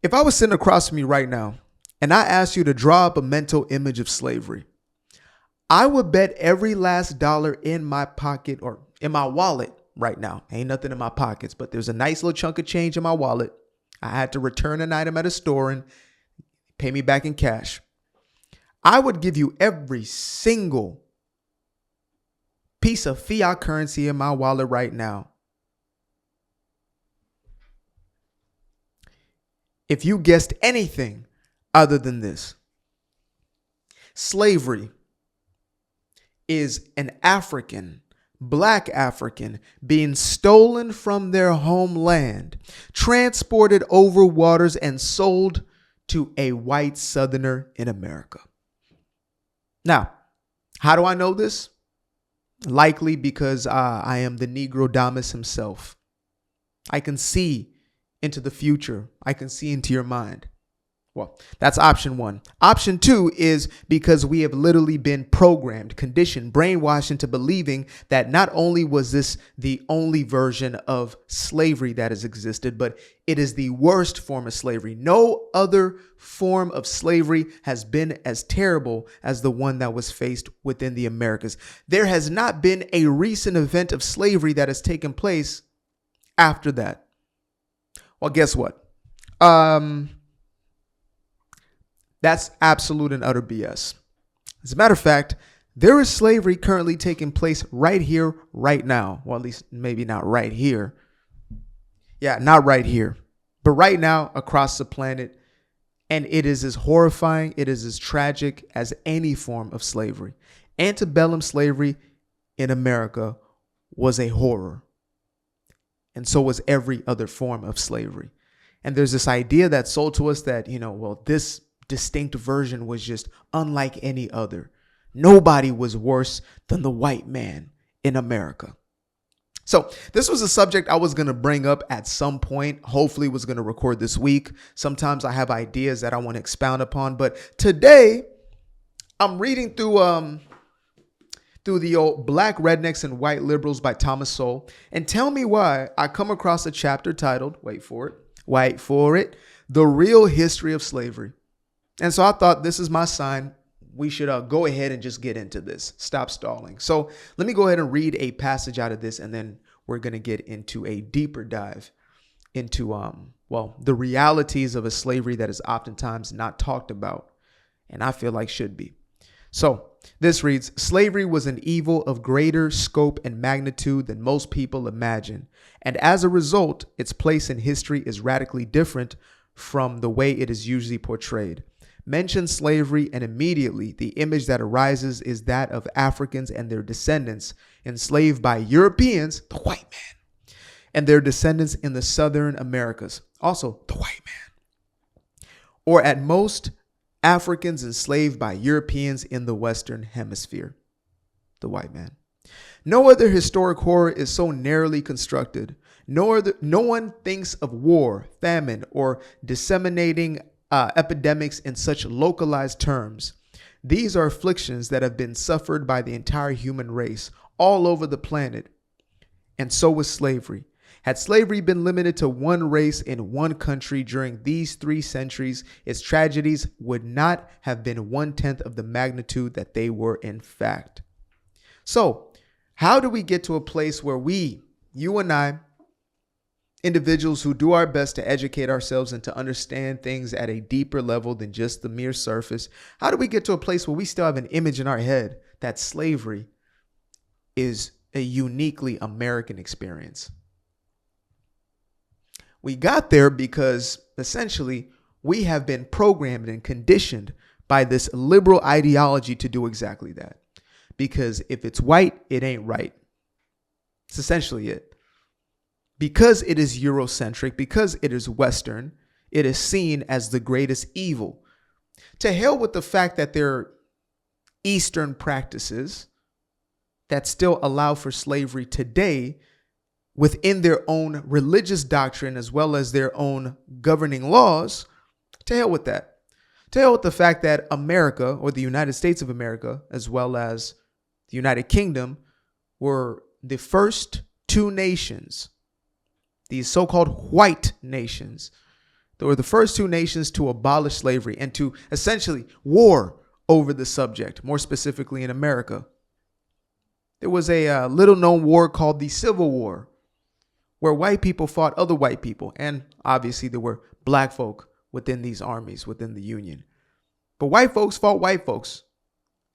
If I was sitting across from you right now and I asked you to draw up a mental image of slavery, I would bet every last dollar in my pocket or in my wallet right now. Ain't nothing in my pockets, but there's a nice little chunk of change in my wallet. I had to return an item at a store and pay me back in cash. I would give you every single piece of fiat currency in my wallet right now if you guessed anything other than this. Slavery is an African, black African, being stolen from their homeland, transported over waters, and sold to a white Southerner in America. Now, how do I know this? Likely because I am the Negrodamus himself. I can see into the future. I can see into your mind. Well, that's option one. Option two is because we have literally been programmed, conditioned, brainwashed into believing that not only was this the only version of slavery that has existed, but it is the worst form of slavery. No other form of slavery has been as terrible as the one that was faced within the Americas. There has not been a recent event of slavery that has taken place after that. Well, guess what? That's absolute and utter BS. As a matter of fact, there is slavery currently taking place right here, right now. Well, at least maybe not right here. Yeah, not right here, but right now across the planet. And it is as horrifying, it is as tragic as any form of slavery. Antebellum slavery in America was a horror. And so was every other form of slavery. And there's this idea that's sold to us that, this distinct version was just unlike any other. Nobody was worse than the white man in America. So this was a subject I was going to bring up at some point. Hopefully was going to record this week. Sometimes I have ideas that I want to expound upon. But today I'm reading through the old Black Rednecks and White Liberals by Thomas Sowell. And tell me why I come across a chapter titled, wait for it, The Real History of Slavery. And so I thought this is my sign. We should go ahead and just get into this. Stop stalling. So let me go ahead and read a passage out of this, and then we're going to get into a deeper dive into, the realities of a slavery that is oftentimes not talked about, and I feel like should be. So this reads, slavery was an evil of greater scope and magnitude than most people imagine. And as a result, its place in history is radically different from the way it is usually portrayed. Mention slavery, and immediately the image that arises is that of Africans and their descendants enslaved by Europeans, the white man, and their descendants in the Southern Americas, also the white man. Or at most, Africans enslaved by Europeans in the Western Hemisphere, the white man. No other historic horror is so narrowly constructed. No one thinks of war, famine, or disseminating epidemics in such localized terms. These are afflictions that have been suffered by the entire human race all over the planet. And so was slavery. Had slavery been limited to one race in one country during these 3 centuries, its tragedies would not have been 1/10 of the magnitude that they were in fact. So, how do we get to a place where you and I, individuals who do our best to educate ourselves and to understand things at a deeper level than just the mere surface, how do we get to a place where we still have an image in our head that slavery is a uniquely American experience? We got there because essentially we have been programmed and conditioned by this liberal ideology to do exactly that. Because if it's white, it ain't right. It's essentially it. Because it is Eurocentric, because it is Western, it is seen as the greatest evil. To hell with the fact that there are Eastern practices that still allow for slavery today within their own religious doctrine as well as their own governing laws. To hell with that. To hell with the fact that America, or the United States of America, as well as the United Kingdom, were the first 2 nations, these so-called white nations, They were the first two nations to abolish slavery and to essentially war over the subject, more specifically in America. There was a little known war called the Civil War, where white people fought other white people. And obviously there were black folk within these armies, within the Union. But white folks fought white folks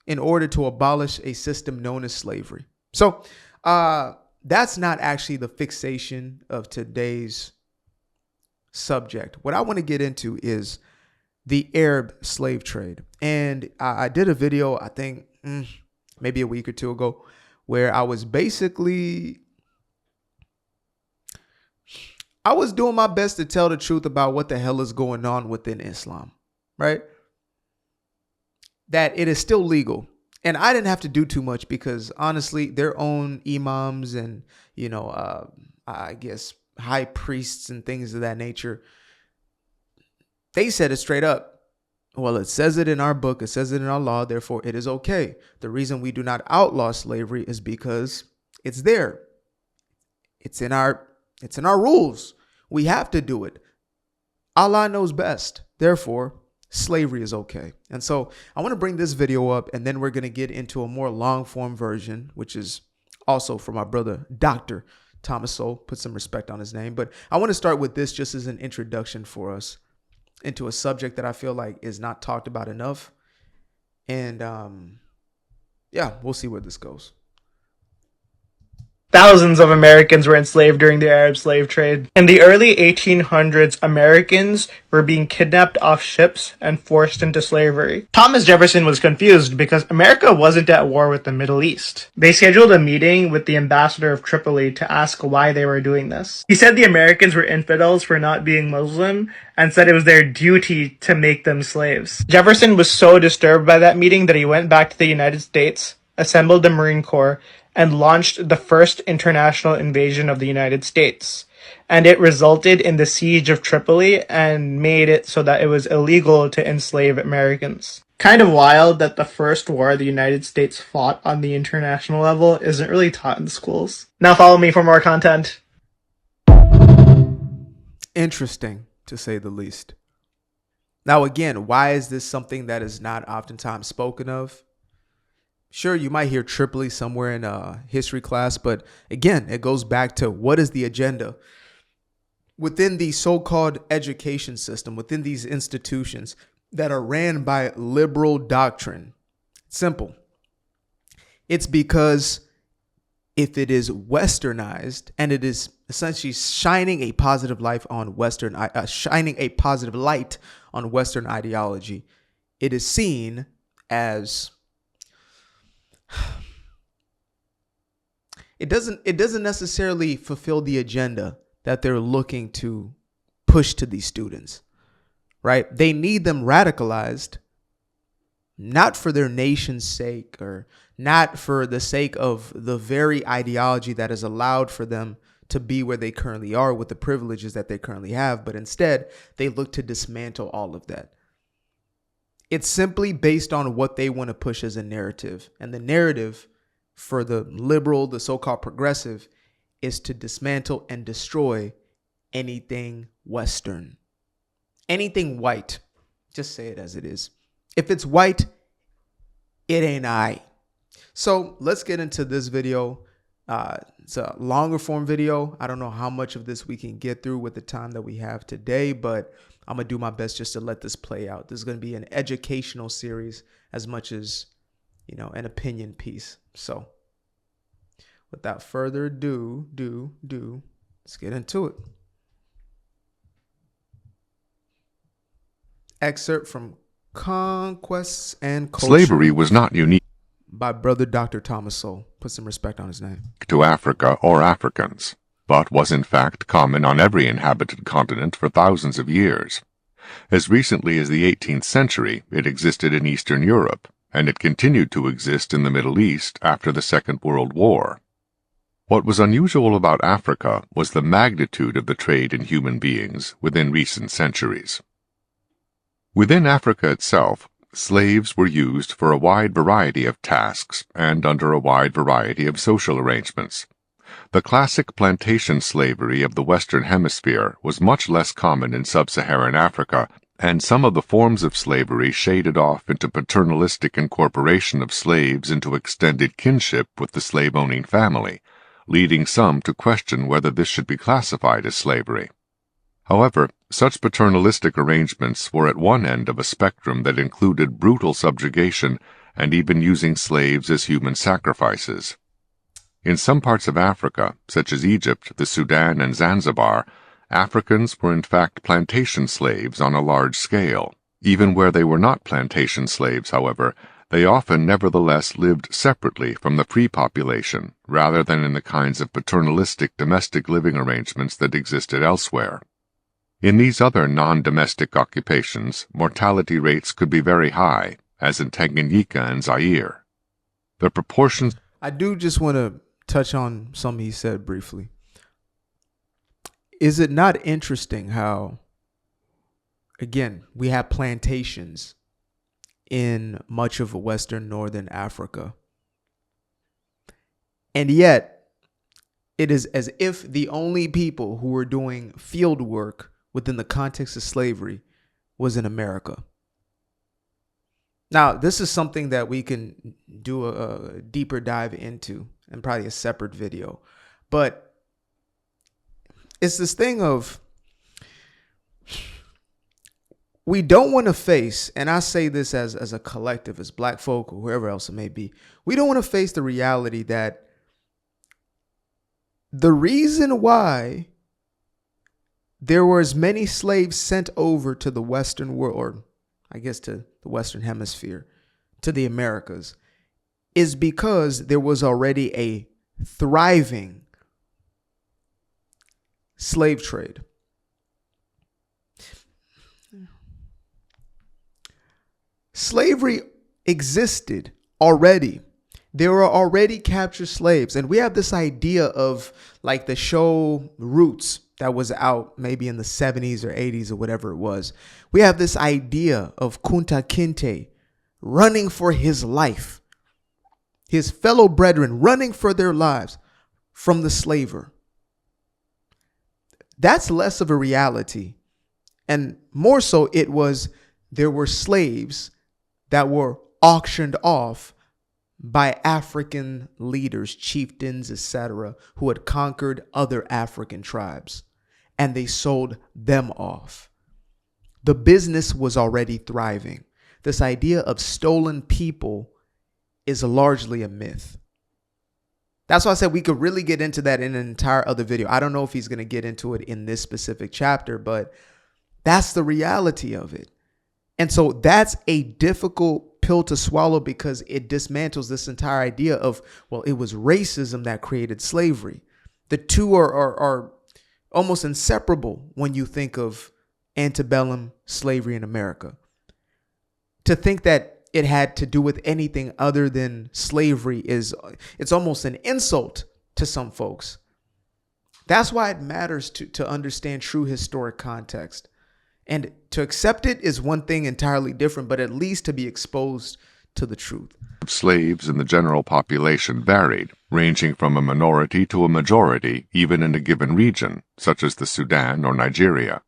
in order to abolish a system known as slavery. So that's not actually the fixation of today's subject. What I want to get into is the Arab slave trade. And I did a video, I think maybe a week or two ago, where I was basically, I was doing my best to tell the truth about what the hell is going on within Islam, right? That it is still legal. And I didn't have to do too much because honestly, their own imams and, I guess high priests and things of that nature, they said it straight up. Well, it says it in our book. It says it in our law. Therefore, it is okay. The reason we do not outlaw slavery is because it's there. It's in our rules. We have to do it. Allah knows best. Therefore, slavery is okay. And so I want to bring this video up, and then we're going to get into a more long form version, which is also from our brother, Dr. Thomas Sowell. Put some respect on his name. But I want to start with this just as an introduction for us into a subject that I feel like is not talked about enough. And we'll see where this goes. Thousands of Americans were enslaved during the Arab slave trade. In the early 1800s, Americans were being kidnapped off ships and forced into slavery. Thomas Jefferson was confused because America wasn't at war with the Middle East. They scheduled a meeting with the ambassador of Tripoli to ask why they were doing this. He said the Americans were infidels for not being Muslim and said it was their duty to make them slaves. Jefferson was so disturbed by that meeting that he went back to the United States, assembled the Marine Corps, and launched the first international invasion of the United States. And it resulted in the siege of Tripoli and made it so that it was illegal to enslave Americans. Kind of wild that the first war the United States fought on the international level isn't really taught in schools. Now follow me for more content. Interesting, to say the least. Now, again, why is this something that is not oftentimes spoken of? Sure, you might hear Tripoli somewhere in a history class, but again, it goes back to what is the agenda within the so-called education system, within these institutions that are ran by liberal doctrine. Simple. It's because if it is westernized and it is essentially shining a positive light on Western ideology, it is seen as it doesn't necessarily fulfill the agenda that they're looking to push to these students, right? They need them radicalized, not for their nation's sake or not for the sake of the very ideology that has allowed for them to be where they currently are with the privileges that they currently have, but instead they look to dismantle all of that. It's simply based on what they want to push as a narrative. And the narrative for the liberal, the so-called progressive, is to dismantle and destroy anything Western, anything white. Just say it as it is. If it's white, it ain't I. So let's get into this video. It's a longer form video. I don't know how much of this we can get through with the time that we have today, but I'm going to do my best just to let this play out. This is going to be an educational series as much as, an opinion piece. So without further ado, let's get into it. Excerpt from Conquests and Culture. Slavery was not unique by brother Dr. Thomas Sowell. Put some respect on his name. To Africa or Africans, but was in fact common on every inhabited continent for thousands of years. As recently as the 18th century, it existed in Eastern Europe, and it continued to exist in the Middle East after the Second World War. What was unusual about Africa was the magnitude of the trade in human beings within recent centuries. Within Africa itself, slaves were used for a wide variety of tasks and under a wide variety of social arrangements. The classic plantation slavery of the Western Hemisphere was much less common in sub-Saharan Africa, and some of the forms of slavery shaded off into paternalistic incorporation of slaves into extended kinship with the slave-owning family, leading some to question whether this should be classified as slavery. However, such paternalistic arrangements were at one end of a spectrum that included brutal subjugation and even using slaves as human sacrifices. In some parts of Africa, such as Egypt, the Sudan, and Zanzibar, Africans were in fact plantation slaves on a large scale. Even where they were not plantation slaves, however, they often nevertheless lived separately from the free population, rather than in the kinds of paternalistic domestic living arrangements that existed elsewhere. In these other non-domestic occupations, mortality rates could be very high, as in Tanganyika and Zaire. The proportions... I do just want to touch on something he said briefly. Is it not interesting how, again, we have plantations in much of Western Northern Africa, and yet it is as if the only people who were doing field work within the context of slavery was in America. Now, this is something that we can do a deeper dive into and probably a separate video, but it's this thing of we don't want to face, and I say this as a collective, as black folk or whoever else it may be, we don't want to face the reality that the reason why there were as many slaves sent over to the Western world, or I guess to the Western Hemisphere, to the Americas, is because there was already a thriving slave trade. Slavery existed already. There were already captured slaves. And we have this idea of like the show Roots that was out maybe in the 70s or 80s or whatever it was. We have this idea of Kunta Kinte running for his life, his fellow brethren running for their lives from the slaver. That's less of a reality. And more so, there were slaves that were auctioned off by African leaders, chieftains, etc., who had conquered other African tribes, and they sold them off. The business was already thriving. This idea of stolen people is largely a myth. That's why I said we could really get into that in an entire other video. I don't know if he's going to get into it in this specific chapter, but that's the reality of it. And so that's a difficult pill to swallow because it dismantles this entire idea of, well, it was racism that created slavery. The two are almost inseparable when you think of antebellum slavery in America. To think that it had to do with anything other than slavery it's almost an insult to some folks. That's why it matters to understand true historic context. And to accept it is one thing entirely different, but at least to be exposed to the truth. Slaves in the general population varied, ranging from a minority to a majority, even in a given region, such as the Sudan or Nigeria.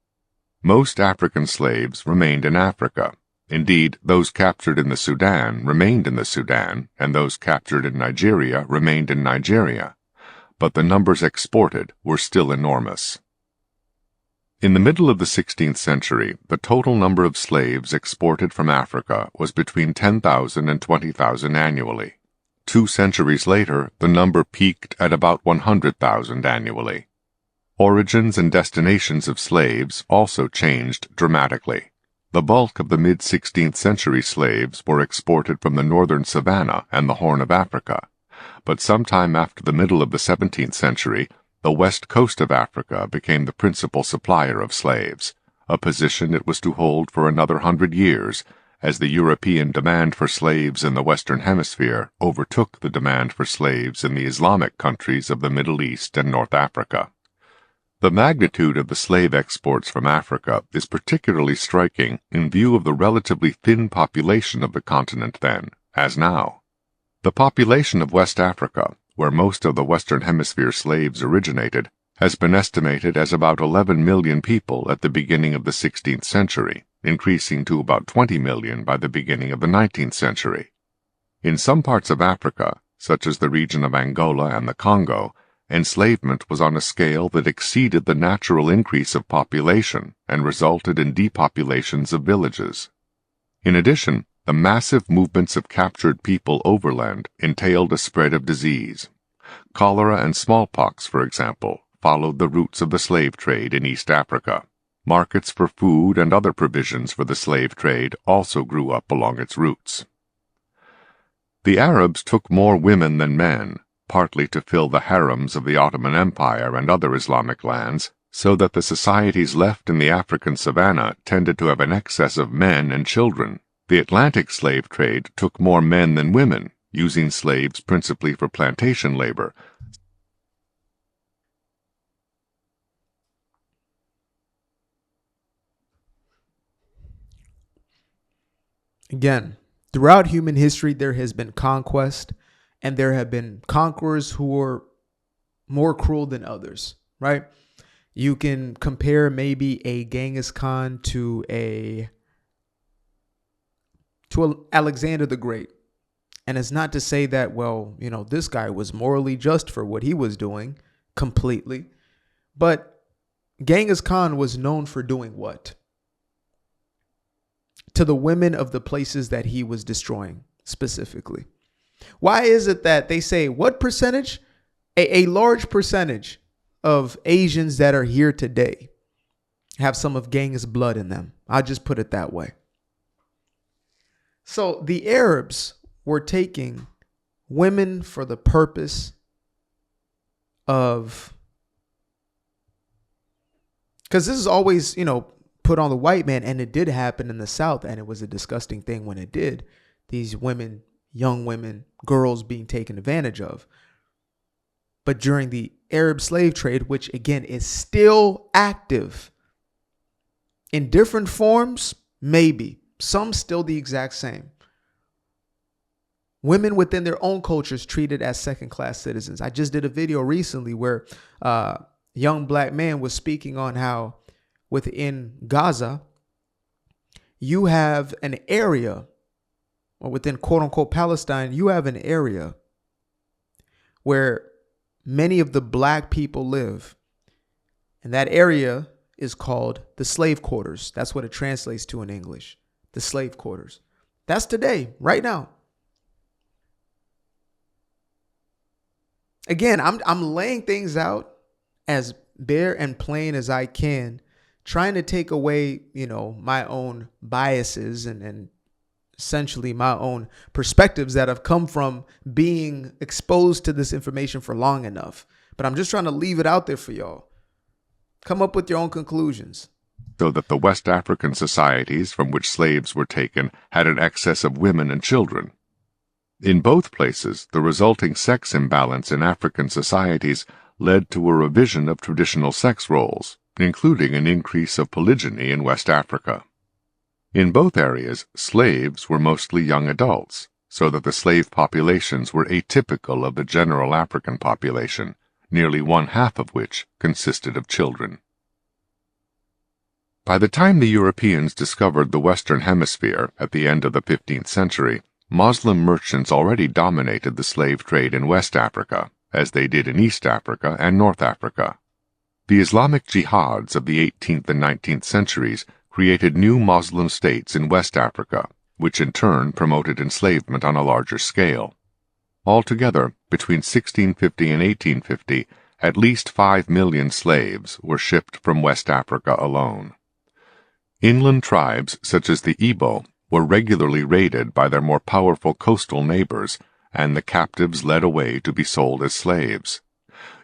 Most African slaves remained in Africa. Indeed, those captured in the Sudan remained in the Sudan, and those captured in Nigeria remained in Nigeria. But the numbers exported were still enormous. In the middle of the 16th century, the total number of slaves exported from Africa was between 10,000 and 20,000 annually. 2 centuries later, the number peaked at about 100,000 annually. Origins and destinations of slaves also changed dramatically. The bulk of the mid-16th century slaves were exported from the northern Savannah and the Horn of Africa, but sometime after the middle of the 17th century, the west coast of Africa became the principal supplier of slaves, a position it was to hold for another 100 years, as the European demand for slaves in the Western Hemisphere overtook the demand for slaves in the Islamic countries of the Middle East and North Africa. The magnitude of the slave exports from Africa is particularly striking in view of the relatively thin population of the continent then, as now. The population of West Africa, where most of the Western Hemisphere slaves originated, has been estimated as about 11 million people at the beginning of the 16th century, increasing to about 20 million by the beginning of the 19th century. In some parts of Africa, such as the region of Angola and the Congo, enslavement was on a scale that exceeded the natural increase of population and resulted in depopulations of villages. In addition, the massive movements of captured people overland entailed a spread of disease. Cholera and smallpox, for example, followed the routes of the slave trade in East Africa. Markets for food and other provisions for the slave trade also grew up along its routes. The Arabs took more women than men, partly to fill the harems of the Ottoman Empire and other Islamic lands, so that the societies left in the African savanna tended to have an excess of men and children. The Atlantic slave trade took more men than women, using slaves principally for plantation labor. Again, throughout human history, there has been conquest, and there have been conquerors who were more cruel than others, right? You can compare maybe a Genghis Khan to Alexander the Great. And it's not to say that, well, this guy was morally just for what he was doing completely. But Genghis Khan was known for doing what? To the women of the places that he was destroying specifically. Why is it that they say what percentage? A large percentage of Asians that are here today have some of Genghis blood in them. I'll just put it that way. So the Arabs were taking women for the purpose of, because this is always, put on the white man, and it did happen in the South, and it was a disgusting thing when it did. These women, young women, girls being taken advantage of. But during the Arab slave trade, which again is still active in different forms, maybe some still the exact same. Women within their own cultures treated as second-class citizens. I just did a video recently where a young black man was speaking on how within Gaza, you have an area, or within quote-unquote Palestine, you have an area where many of the black people live. And that area is called the slave quarters. That's what it translates to in English, the slave quarters. That's today, right now. Again, I'm laying things out as bare and plain as I can, trying to take away, my own biases and essentially my own perspectives that have come from being exposed to this information for long enough. But I'm just trying to leave it out there for y'all. Come up with your own conclusions. So that the West African societies from which slaves were taken had an excess of women and children. In both places, the resulting sex imbalance in African societies led to a revision of traditional sex roles, including an increase of polygyny in West Africa. In both areas, slaves were mostly young adults, so that the slave populations were atypical of the general African population, nearly one-half of which consisted of children. By the time the Europeans discovered the Western Hemisphere at the end of the 15th century, Muslim merchants already dominated the slave trade in West Africa, as they did in East Africa and North Africa. The Islamic jihads of the 18th and 19th centuries created new Muslim states in West Africa, which in turn promoted enslavement on a larger scale. Altogether, between 1650 and 1850, at least 5 million slaves were shipped from West Africa alone. Inland tribes such as the Igbo were regularly raided by their more powerful coastal neighbors, and the captives led away to be sold as slaves.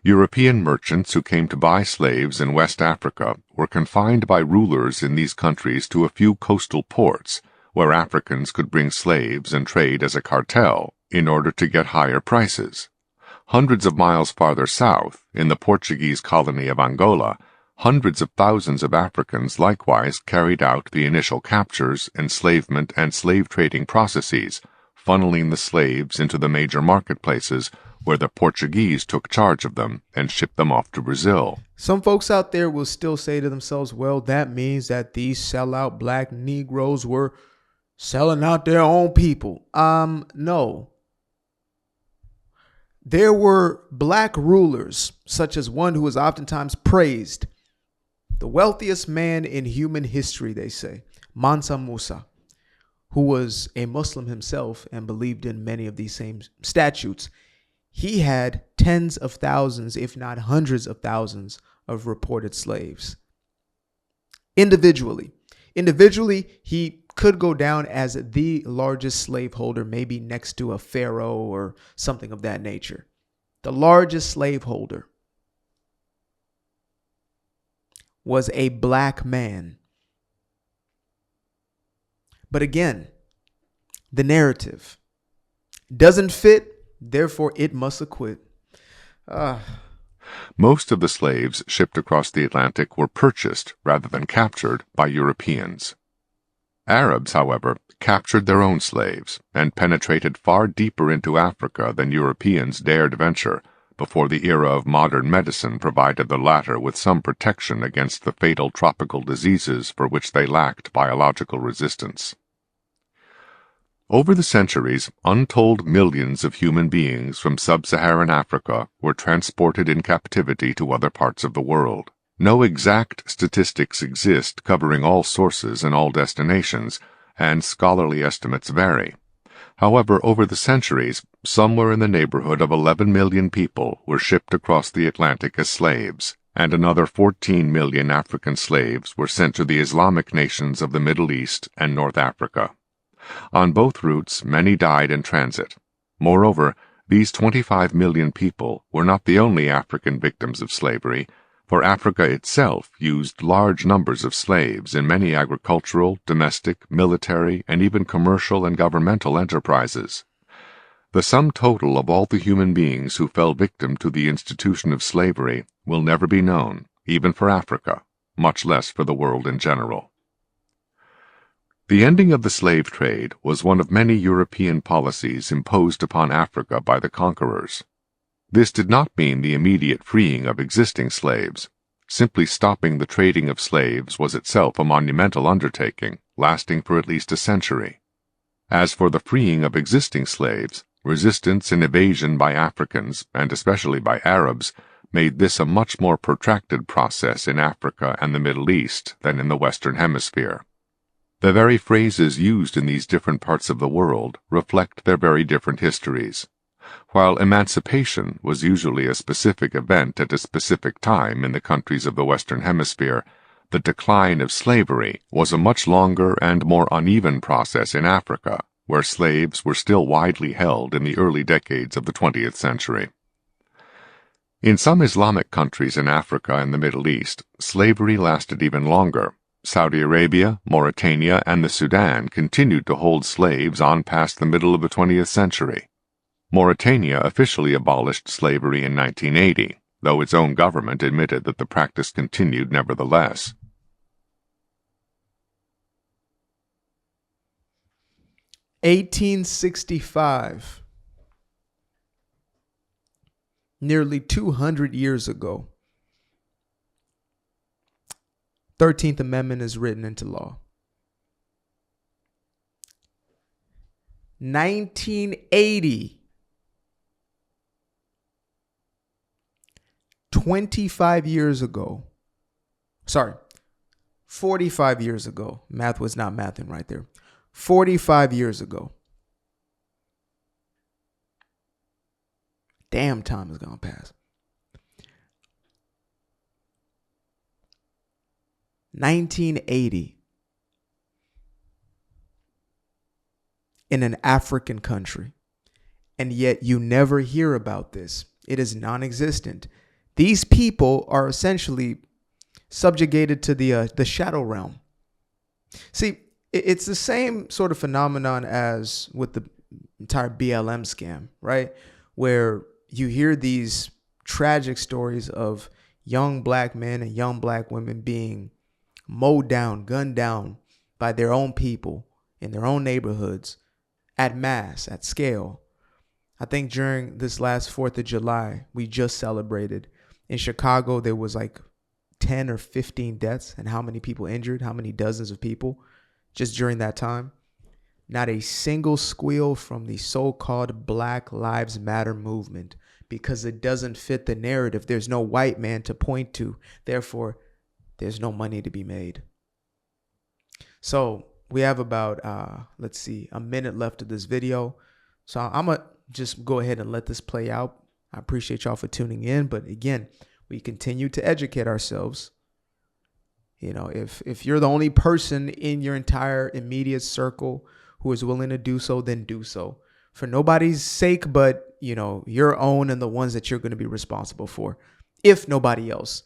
European merchants who came to buy slaves in West Africa were confined by rulers in these countries to a few coastal ports, where Africans could bring slaves and trade as a cartel in order to get higher prices. Hundreds of miles farther south, in the Portuguese colony of Angola, hundreds of thousands of Africans likewise carried out the initial captures, enslavement, and slave trading processes, funneling the slaves into the major marketplaces where the Portuguese took charge of them and shipped them off to Brazil. Some folks out there will still say to themselves, well, that means that these sellout black Negroes were selling out their own people. No. There were black rulers, such as one who is oftentimes praised, the wealthiest man in human history, they say, Mansa Musa, who was a Muslim himself and believed in many of these same statutes. He had tens of thousands, if not hundreds of thousands, of reported slaves. Individually, he could go down as the largest slaveholder, maybe next to a pharaoh or something of that nature. The largest slaveholder was a black man. But again, the narrative doesn't fit, therefore it must acquit. Most of the slaves shipped across the Atlantic were purchased rather than captured by Europeans. Arabs, however, captured their own slaves and penetrated far deeper into Africa than Europeans dared venture before the era of modern medicine provided the latter with some protection against the fatal tropical diseases for which they lacked biological resistance. Over the centuries, untold millions of human beings from sub-Saharan Africa were transported in captivity to other parts of the world. No exact statistics exist covering all sources and all destinations, and scholarly estimates vary. However, over the centuries, somewhere in the neighborhood of 11 million people were shipped across the Atlantic as slaves, and another 14 million African slaves were sent to the Islamic nations of the Middle East and North Africa. On both routes, many died in transit. Moreover, these 25 million people were not the only African victims of slavery, for Africa itself used large numbers of slaves in many agricultural, domestic, military, and even commercial and governmental enterprises. The sum total of all the human beings who fell victim to the institution of slavery will never be known, even for Africa, much less for the world in general. The ending of the slave trade was one of many European policies imposed upon Africa by the conquerors. This did not mean the immediate freeing of existing slaves. Simply stopping the trading of slaves was itself a monumental undertaking, lasting for at least a century. As for the freeing of existing slaves, resistance and evasion by Africans, and especially by Arabs, made this a much more protracted process in Africa and the Middle East than in the Western Hemisphere. The very phrases used in these different parts of the world reflect their very different histories. While emancipation was usually a specific event at a specific time in the countries of the Western Hemisphere, the decline of slavery was a much longer and more uneven process in Africa, where slaves were still widely held in the early decades of the 20th century. In some Islamic countries in Africa and the Middle East, slavery lasted even longer. Saudi Arabia, Mauritania, and the Sudan continued to hold slaves on past the middle of the 20th century. Mauritania officially abolished slavery in 1980, though its own government admitted that the practice continued nevertheless. (1865), nearly 200 years ago, 13th Amendment is written into law. 1980, 25 years ago, 45 years ago, math was not mathing right there, 45 years ago. Damn, time has gone past. 1980, in an African country, and yet you never hear about this. It is non-existent. These people are essentially subjugated to the shadow realm. See, it's the same sort of phenomenon as with the entire BLM scam, right? Where you hear these tragic stories of young black men and young black women being mowed down, gunned down by their own people in their own neighborhoods at mass, at scale. I think during this last 4th of July, we just celebrated. In Chicago, there was like 10 or 15 deaths, and how many people injured, how many dozens of people just during that time. Not a single squeal from the so-called Black Lives Matter movement, because it doesn't fit the narrative. There's no white man to point to. Therefore, there's no money to be made. So we have about, a minute left of this video. So I'm going to just go ahead and let this play out. I appreciate y'all for tuning in. But again, we continue to educate ourselves. You know, if you're the only person in your entire immediate circle who is willing to do so, then do so. For nobody's sake, but, you know, your own and the ones that you're going to be responsible for, if nobody else.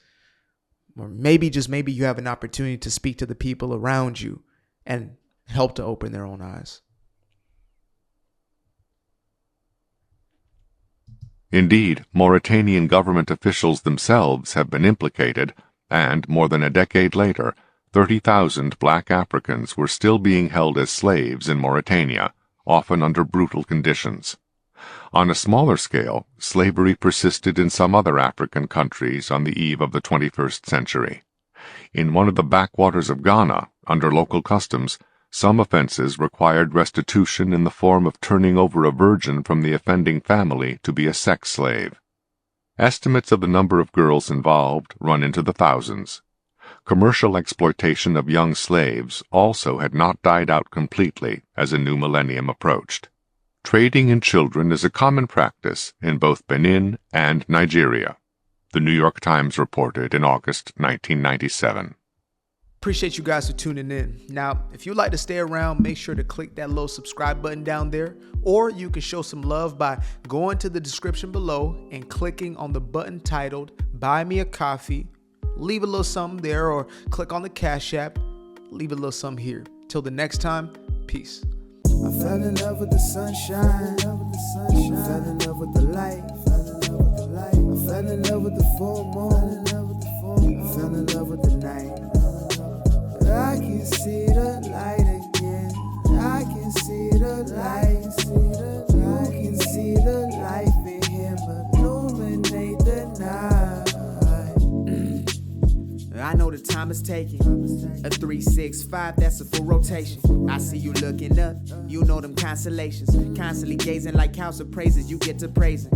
Or maybe, just maybe, you have an opportunity to speak to the people around you and help to open their own eyes. Indeed, Mauritanian government officials themselves have been implicated, and more than a decade later, 30,000 black Africans were still being held as slaves in Mauritania, often under brutal conditions. On a smaller scale, slavery persisted in some other African countries on the eve of the 21st century. In one of the backwaters of Ghana, under local customs, some offenses required restitution in the form of turning over a virgin from the offending family to be a sex slave. Estimates of the number of girls involved run into the thousands. Commercial exploitation of young slaves also had not died out completely as a new millennium approached. Trading in children is a common practice in both Benin and Nigeria, the New York Times reported in August 1997. Appreciate you guys for tuning in. Now, if you'd like to stay around, make sure to click that little subscribe button down there, or you can show some love by going to the description below and clicking on the button titled Buy Me a Coffee. Leave a little something there, or click on the Cash App. Leave a little something here. Till the next time, peace. I fell in love with the sunshine. I fell in love with the light. I fell in love with the full moon. I fell in love with the night. I can see the light again. I can see the light. You can see the life in him illuminate the night. I know the time is taking. A 3-6-5, that's a full rotation. I see you looking up, you know them constellations. Constantly gazing like house of praises, you get to praising.